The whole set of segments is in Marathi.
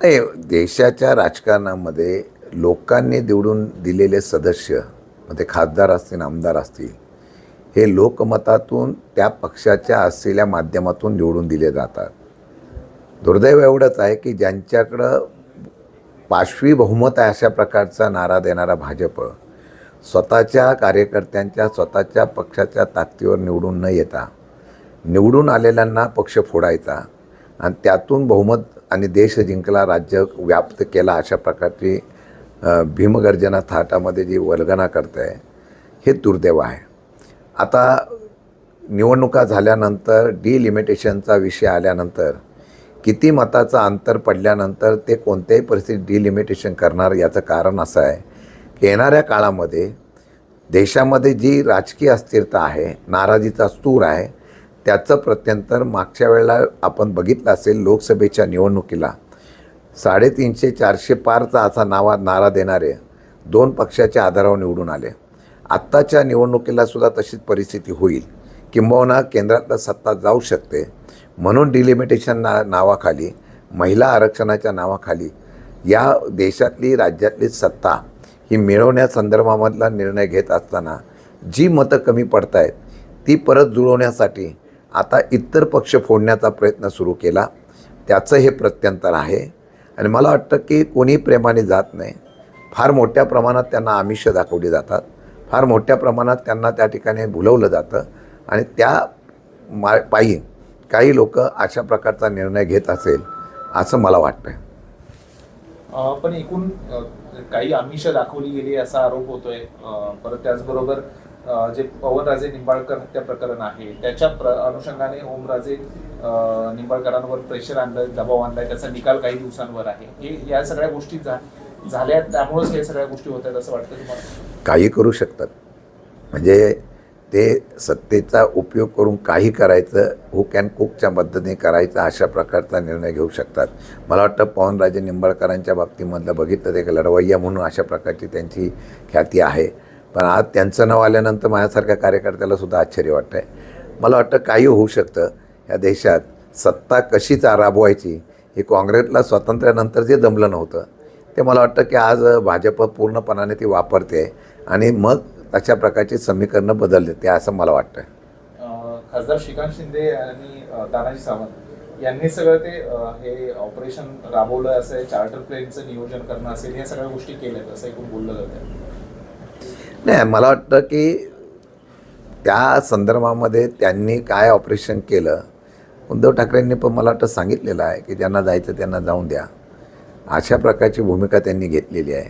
नाही, देशाच्या राजकारणामध्ये लोकांनी निवडून दिलेले सदस्य, मग ते खासदार असतील, आमदार असतील, हे लोकमतातून त्या पक्षाच्या असलेल्या माध्यमातून निवडून दिले जातात. दुर्दैव एवढंच आहे की ज्यांच्याकडं पाशवी बहुमत आहे अशा प्रकारचा नारा देणारा भाजप स्वतःच्या कार्यकर्त्यांच्या, स्वतःच्या पक्षाच्या ताकदीवर निवडून न येता निवडून आलेल्यांना पक्ष फोडायचा आणि त्यातून बहुमत आणि देश जिंकला, राज्य व्याप्त केला, अशा प्रकारची भीमगर्जना थाटामध्ये जी वल्गना करते आहे, हे दुर्दैव आहे. आता निवडणुका झाल्यानंतर डिलिमिटेशनचा विषय आल्यानंतर किती मताचं अंतर पडल्यानंतर ते कोणत्याही परिस्थितीत डिलिमिटेशन करणार, याचं कारण असं आहे की येणाऱ्या काळामध्ये देशामध्ये जी राजकीय अस्थिरता आहे, नाराजीचा स्तूर आहे, त्याचं प्रत्यंतर मागच्या वेळेला आपण बघितलं असेल. लोकसभेच्या निवडणुकीला 350-400 पारचा असा नारा देणारे 2 पक्षाच्या आधारावर निवडून आले. आत्ताच्या निवडणुकीला सुद्धा तशीच परिस्थिती होईल, किंबहुना केंद्रातलं सत्ता जाऊ शकते. म्हणून डिलिमिटेशन नावाखाली, महिला आरक्षणाच्या नावाखाली या देशातली, राज्यातली सत्ता ही मिळवण्यासंदर्भामधला निर्णय घेत असताना जी मतं कमी पडत आहेत ती परत जुळवण्यासाठी आता इतर पक्ष फोडण्याचा प्रयत्न सुरू केला. त्याचं हे प्रत्यंतर आहे. आणि मला वाटतं की कोणी प्रेमाने जात नाही. फार मोठ्या प्रमाणात त्यांना आमिष दाखवली जातात, फार मोठ्या प्रमाणात त्यांना त्या ठिकाणी भुलवलं जातं आणि त्या पायी काही लोक अशा प्रकारचा निर्णय घेत असेल असं मला वाटतं. पण एकूण काही आमिष दाखवली गेली असा आरोप होतोय. परत त्याचबरोबर जे पवनराजे निंबाळकर हत्या प्रकरण आहे त्याच्या अनुषंगाने ओमराजे निंबाळकरांवर प्रेशर आणलं, दबाव आणलाय, त्याचा निकाल काही दिवसांवर आहे. हे या सगळ्या गोष्टी झाल्या, त्यामुळेच हे सगळ्या गोष्टी होत आहेत असं वाटतं तुम्हाला? काही करू शकतात, म्हणजे ते सत्तेचा उपयोग करून काही करायचं, हुक अँड कुकच्या पद्धतीने करायचं, अशा प्रकारचा निर्णय घेऊ शकतात. मला वाटतं पवनराजे निंबाळकरांच्या बाबतीमधलं बघितलं ते एक लढवय्या म्हणून अशा प्रकारची त्यांची ख्याती आहे. पण आज त्यांचं नाव आल्यानंतर माझ्यासारख्या कार्यकर्त्याला सुद्धा आश्चर्य वाटतं आहे. मला वाटतं काही होऊ शकतं. या देशात सत्ता कशी राबवायची हे काँग्रेसला स्वातंत्र्यानंतर जे जमलं नव्हतं ते मला वाटतं की आज भाजप पूर्णपणाने ती वापरते आणि मग अशा प्रकारची समीकरणं बदलले ते, असं मला वाटतं. खासदार श्रीकांत शिंदे आणि तानाजी सावंत यांनी सगळं ते हे ऑपरेशन राबवलं असेल, चार्टर प्लेनचं नियोजन करणं असेल, ह्या सगळ्या गोष्टी केल्यात असं एकूण बोललं जातं. नाही, मला वाटतं की त्या संदर्भामध्ये त्यांनी काय ऑपरेशन केलं, उद्धव ठाकरेंनी पण मला वाटतं सांगितलेलं आहे की ज्यांना जायचं त्यांना जाऊन द्या, अशा प्रकारची भूमिका त्यांनी घेतलेली आहे.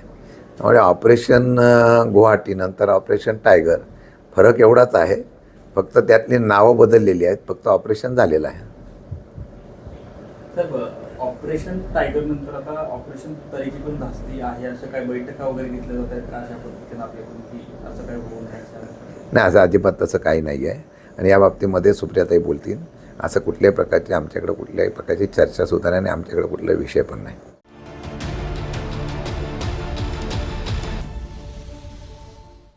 त्यामुळे ऑपरेशन गुवाहाटी नंतर ऑपरेशन टायगर फरक एवढाच आहे, फक्त त्यातली नावं बदललेली आहेत, फक्त ऑपरेशन झालेलं आहे. सर, ऑपरेशन टायगर नंतर आता ऑपरेशन तरीकी पण धास्ती आहे, अशा काही बैठका वगैरे घेतल्या जात आहेत अशा पद्धतीनं आपल्याकडून, की असं काही होऊ नये? नाही, असं अजिबात तसं काही नाही आहे. आणि या बाबतीमध्ये सुप्रियाताई बोलतील. असं कुठल्याही प्रकारची आमच्याकडे कुठल्याही प्रकारची चर्चासुद्धा नाही आणि आमच्याकडे कुठलाही विषय पण नाही.